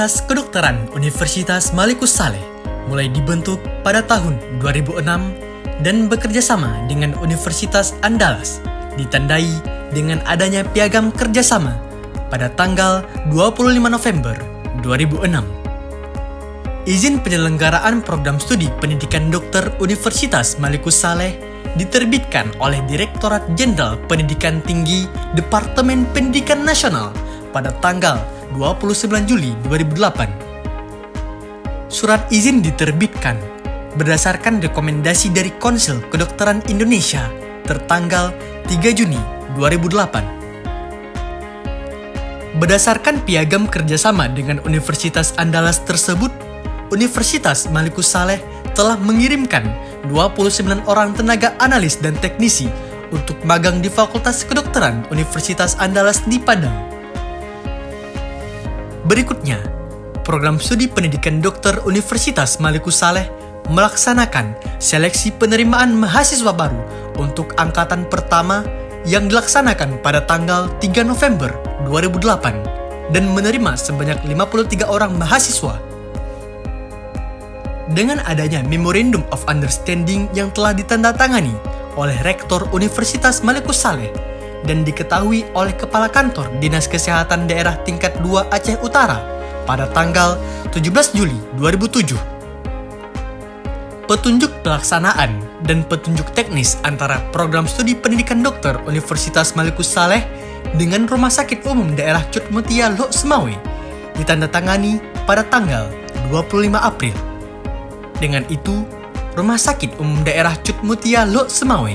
Fakultas Kedokteran Universitas Malikus Saleh mulai dibentuk pada tahun 2006 dan bekerja sama dengan Universitas Andalas, ditandai dengan adanya piagam kerjasama pada tanggal 25 November 2006. Izin penyelenggaraan program studi pendidikan dokter Universitas Malikus Saleh diterbitkan oleh Direktorat Jenderal Pendidikan Tinggi Departemen Pendidikan Nasional pada tanggal 29 Juli 2008. Surat izin diterbitkan berdasarkan rekomendasi dari Konsil Kedokteran Indonesia tertanggal 3 Juni 2008. Berdasarkan piagam kerjasama dengan Universitas Andalas tersebut, Universitas Malikus Saleh telah mengirimkan 29 orang tenaga analis dan teknisi untuk magang di Fakultas Kedokteran Universitas Andalas di Padang. Berikutnya, program studi pendidikan dokter Universitas Malikus Saleh melaksanakan seleksi penerimaan mahasiswa baru untuk angkatan pertama yang dilaksanakan pada tanggal 3 November 2008 dan menerima sebanyak 53 orang mahasiswa. Dengan adanya Memorandum of Understanding yang telah ditandatangani oleh Rektor Universitas Malikus Saleh dan diketahui oleh Kepala Kantor Dinas Kesehatan Daerah Tingkat 2 Aceh Utara pada tanggal 17 Juli 2007. Petunjuk pelaksanaan dan petunjuk teknis antara program studi pendidikan dokter Universitas Malikus Saleh dengan Rumah Sakit Umum Daerah Cut Mutia Lok Semawe ditandatangani pada tanggal 25 April. Dengan itu, Rumah Sakit Umum Daerah Cut Mutia Lok Semawe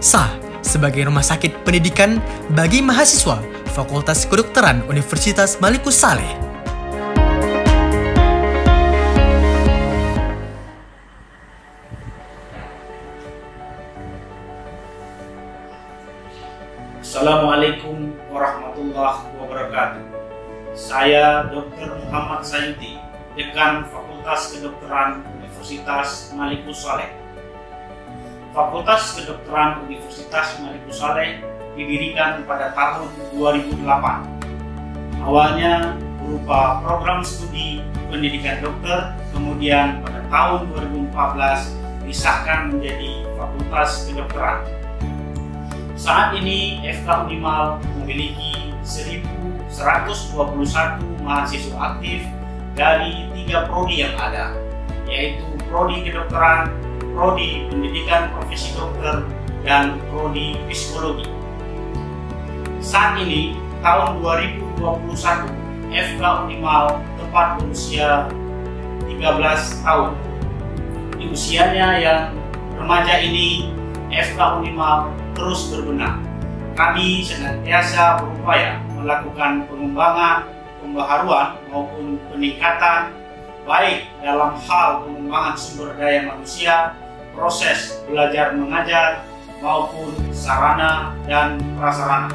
sah sebagai rumah sakit pendidikan bagi mahasiswa Fakultas Kedokteran Universitas Malikus Saleh. Assalamualaikum warahmatullahi wabarakatuh. Saya Dr. Muhammad Sayuti, Dekan Fakultas Kedokteran Universitas Malikus Saleh. Fakultas Kedokteran Universitas Malikus Saleh didirikan pada tahun 2008. Awalnya berupa program studi pendidikan dokter, kemudian pada tahun 2014 disahkan menjadi Fakultas Kedokteran. Saat ini FK Unimal memiliki 1.121 mahasiswa aktif dari 3 prodi yang ada, yaitu Prodi Kedokteran, Prodi Pendidikan Profesi Dokter, dan Prodi Psikologi. Saat ini, tahun 2021, FK Unimal tepat berusia 13 tahun. Di usianya yang remaja ini, FK Unimal terus berbenah. Kami senantiasa berupaya melakukan pengembangan, pembaharuan maupun peningkatan baik dalam hal pengembangan sumber daya manusia, proses belajar mengajar, maupun sarana dan prasarana.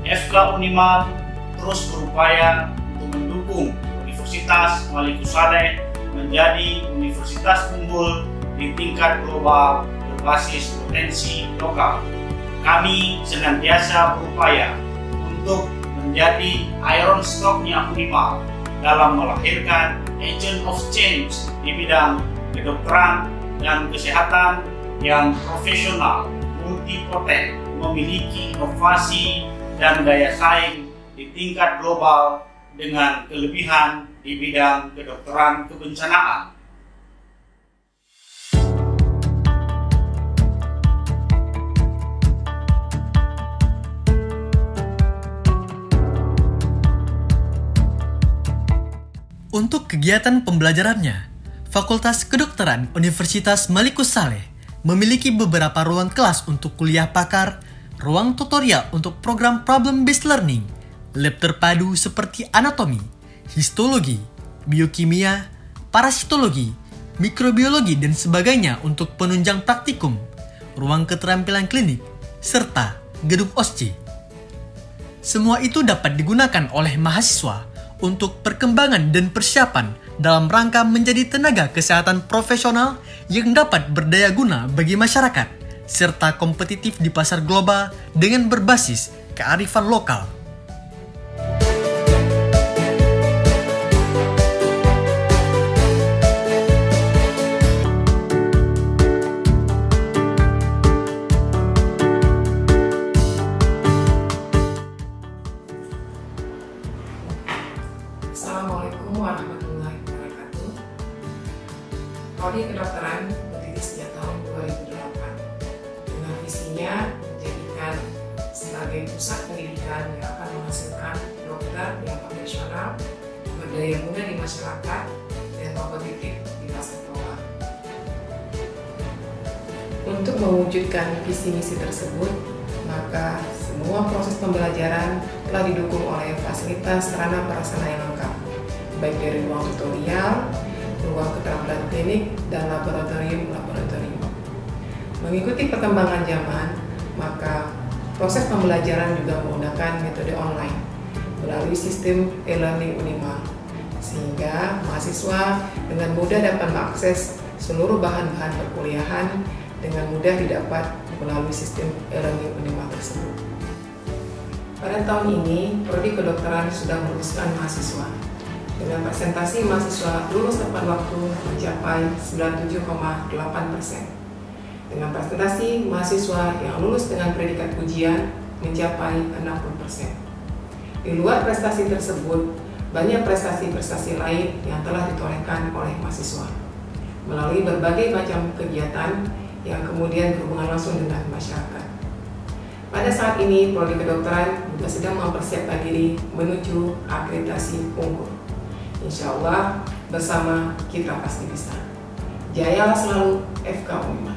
FK Unimal terus berupaya untuk mendukung Universitas Malikus Saleh menjadi universitas unggul di tingkat global berbasis potensi lokal. Kami senantiasa berupaya untuk menjadi iron stock-nya Unimal dalam melahirkan agent of change di bidang kedokteran dan kesehatan yang profesional, multipoten, memiliki inovasi dan daya saing di tingkat global dengan kelebihan di bidang kedokteran kebencanaan. Untuk kegiatan pembelajarannya, Fakultas Kedokteran Universitas Malikus Saleh memiliki beberapa ruang kelas untuk kuliah pakar, ruang tutorial untuk program problem-based learning, lab terpadu seperti anatomi, histologi, biokimia, parasitologi, mikrobiologi, dan sebagainya untuk penunjang praktikum, ruang keterampilan klinik, serta gedung OSCE. Semua itu dapat digunakan oleh mahasiswa untuk perkembangan dan persiapan dalam rangka menjadi tenaga kesehatan profesional yang dapat berdaya guna bagi masyarakat, serta kompetitif di pasar global dengan berbasis kearifan lokal. kegiatan yang akan menghasilkan dokter yang profesional, berdaya guna di masyarakat, dan kompetitif di pasar keuangan. Untuk mewujudkan visi misi tersebut, maka semua proses pembelajaran telah didukung oleh fasilitas sarana prasarana yang lengkap, baik dari ruang tutorial, ruang keterampilan klinik, dan laboratorium. Mengikuti perkembangan zaman, maka proses pembelajaran juga menggunakan metode online melalui sistem e-learning Unima, sehingga mahasiswa dengan mudah dapat mengakses seluruh bahan-bahan perkuliahan dengan mudah didapat melalui sistem e-learning Unima tersebut. Pada tahun ini, Prodi Kedokteran sudah meluluskan mahasiswa dengan presentasi mahasiswa lulus tepat waktu mencapai 97,8%. Dengan presentasi mahasiswa yang lulus dengan predikat ujian mencapai 60%. Di luar prestasi tersebut, banyak prestasi-prestasi lain yang telah ditorehkan oleh mahasiswa melalui berbagai macam kegiatan yang kemudian berhubungan langsung dengan masyarakat. Pada saat ini, Prodi Kedokteran juga sedang mempersiapkan diri menuju akreditasi unggul. Insya Allah, bersama kita pasti bisa. Jayalah selalu FK Unima.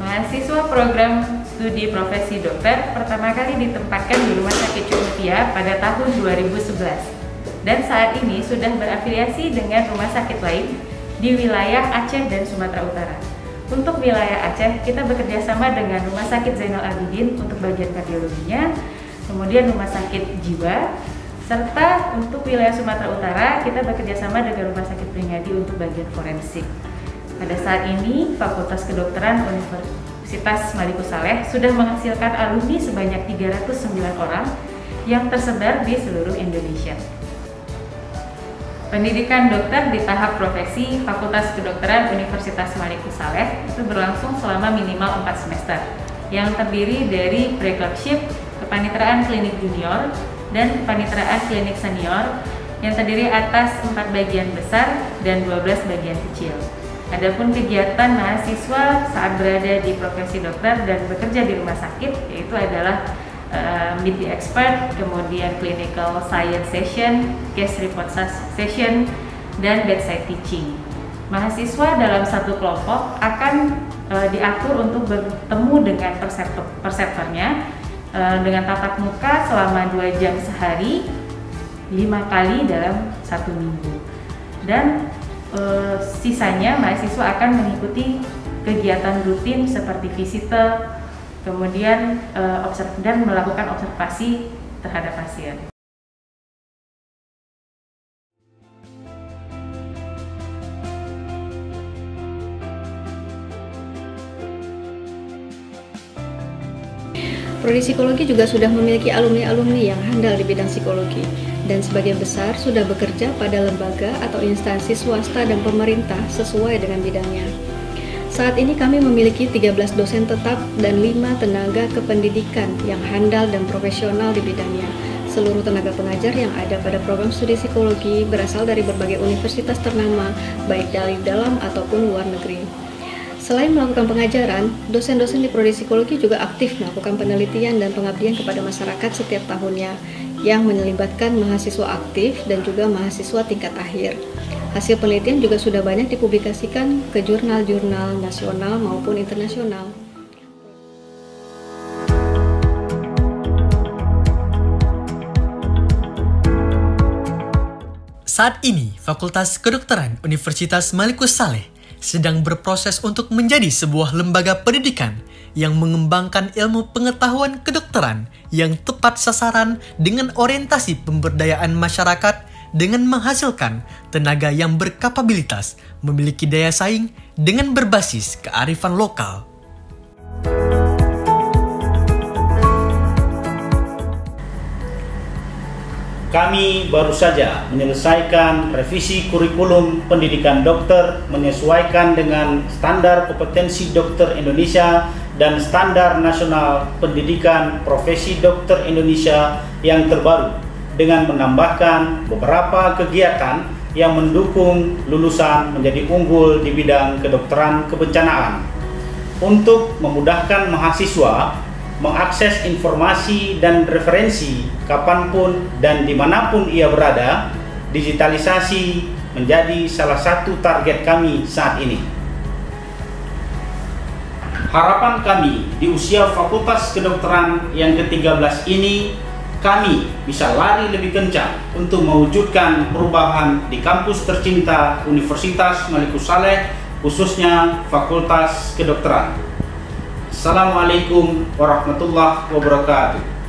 Mahasiswa program studi profesi dokter pertama kali ditempatkan di Rumah Sakit Cutmutia pada tahun 2011 dan saat ini sudah berafiliasi dengan rumah sakit lain di wilayah Aceh dan Sumatera Utara. Untuk wilayah Aceh, kita bekerja sama dengan Rumah Sakit Zainal Abidin untuk bagian kardiologinya, kemudian Rumah Sakit Jiwa, serta untuk wilayah Sumatera Utara, kita bekerja sama dengan Rumah Sakit Pringadi untuk bagian forensik. Pada saat ini, Fakultas Kedokteran Universitas Maliku Saleh sudah menghasilkan alumni sebanyak 309 orang yang tersebar di seluruh Indonesia. Pendidikan dokter di tahap profesi Fakultas Kedokteran Universitas Maliku Saleh itu berlangsung selama minimal 4 semester, yang terdiri dari pre-clerkship, kepanitraan klinik junior, dan kepanitraan klinik senior, yang terdiri atas 4 bagian besar dan 12 bagian kecil. Adapun kegiatan mahasiswa saat berada di profesi dokter dan bekerja di rumah sakit yaitu adalah meet the expert, kemudian clinical science session, case report session, dan bedside teaching. Mahasiswa dalam satu kelompok akan diatur untuk bertemu dengan perseptornya dengan tatap muka selama 2 jam sehari, 5 kali dalam 1 minggu. Dan sisanya mahasiswa akan mengikuti kegiatan rutin seperti visite, kemudian dan melakukan observasi terhadap pasien. Prodi Psikologi juga sudah memiliki alumni-alumni yang handal di bidang psikologi dan sebagian besar sudah bekerja pada lembaga atau instansi swasta dan pemerintah sesuai dengan bidangnya. Saat ini kami memiliki 13 dosen tetap dan 5 tenaga kependidikan yang handal dan profesional di bidangnya. Seluruh tenaga pengajar yang ada pada program studi psikologi berasal dari berbagai universitas ternama, baik dari dalam ataupun luar negeri. Selain melakukan pengajaran, dosen-dosen di Prodi Psikologi juga aktif melakukan penelitian dan pengabdian kepada masyarakat setiap tahunnya, yang melibatkan mahasiswa aktif dan juga mahasiswa tingkat akhir. Hasil penelitian juga sudah banyak dipublikasikan ke jurnal-jurnal nasional maupun internasional. Saat ini, Fakultas Kedokteran Universitas Maliku Saleh sedang berproses untuk menjadi sebuah lembaga pendidikan yang mengembangkan ilmu pengetahuan kedokteran yang tepat sasaran dengan orientasi pemberdayaan masyarakat dengan menghasilkan tenaga yang berkapabilitas, memiliki daya saing dengan berbasis kearifan lokal. Kami baru saja menyelesaikan revisi kurikulum pendidikan dokter menyesuaikan dengan standar kompetensi dokter Indonesia dan standar nasional pendidikan profesi dokter Indonesia yang terbaru dengan menambahkan beberapa kegiatan yang mendukung lulusan menjadi unggul di bidang kedokteran kebencanaan. Untuk memudahkan mahasiswa mengakses informasi dan referensi kapanpun dan dimanapun ia berada, digitalisasi menjadi salah satu target kami saat ini. Harapan kami di usia Fakultas Kedokteran yang ke-13 ini, kami bisa lari lebih kencang untuk mewujudkan perubahan di kampus tercinta Universitas Malikus Saleh, khususnya Fakultas Kedokteran. Assalamualaikum warahmatullahi wabarakatuh.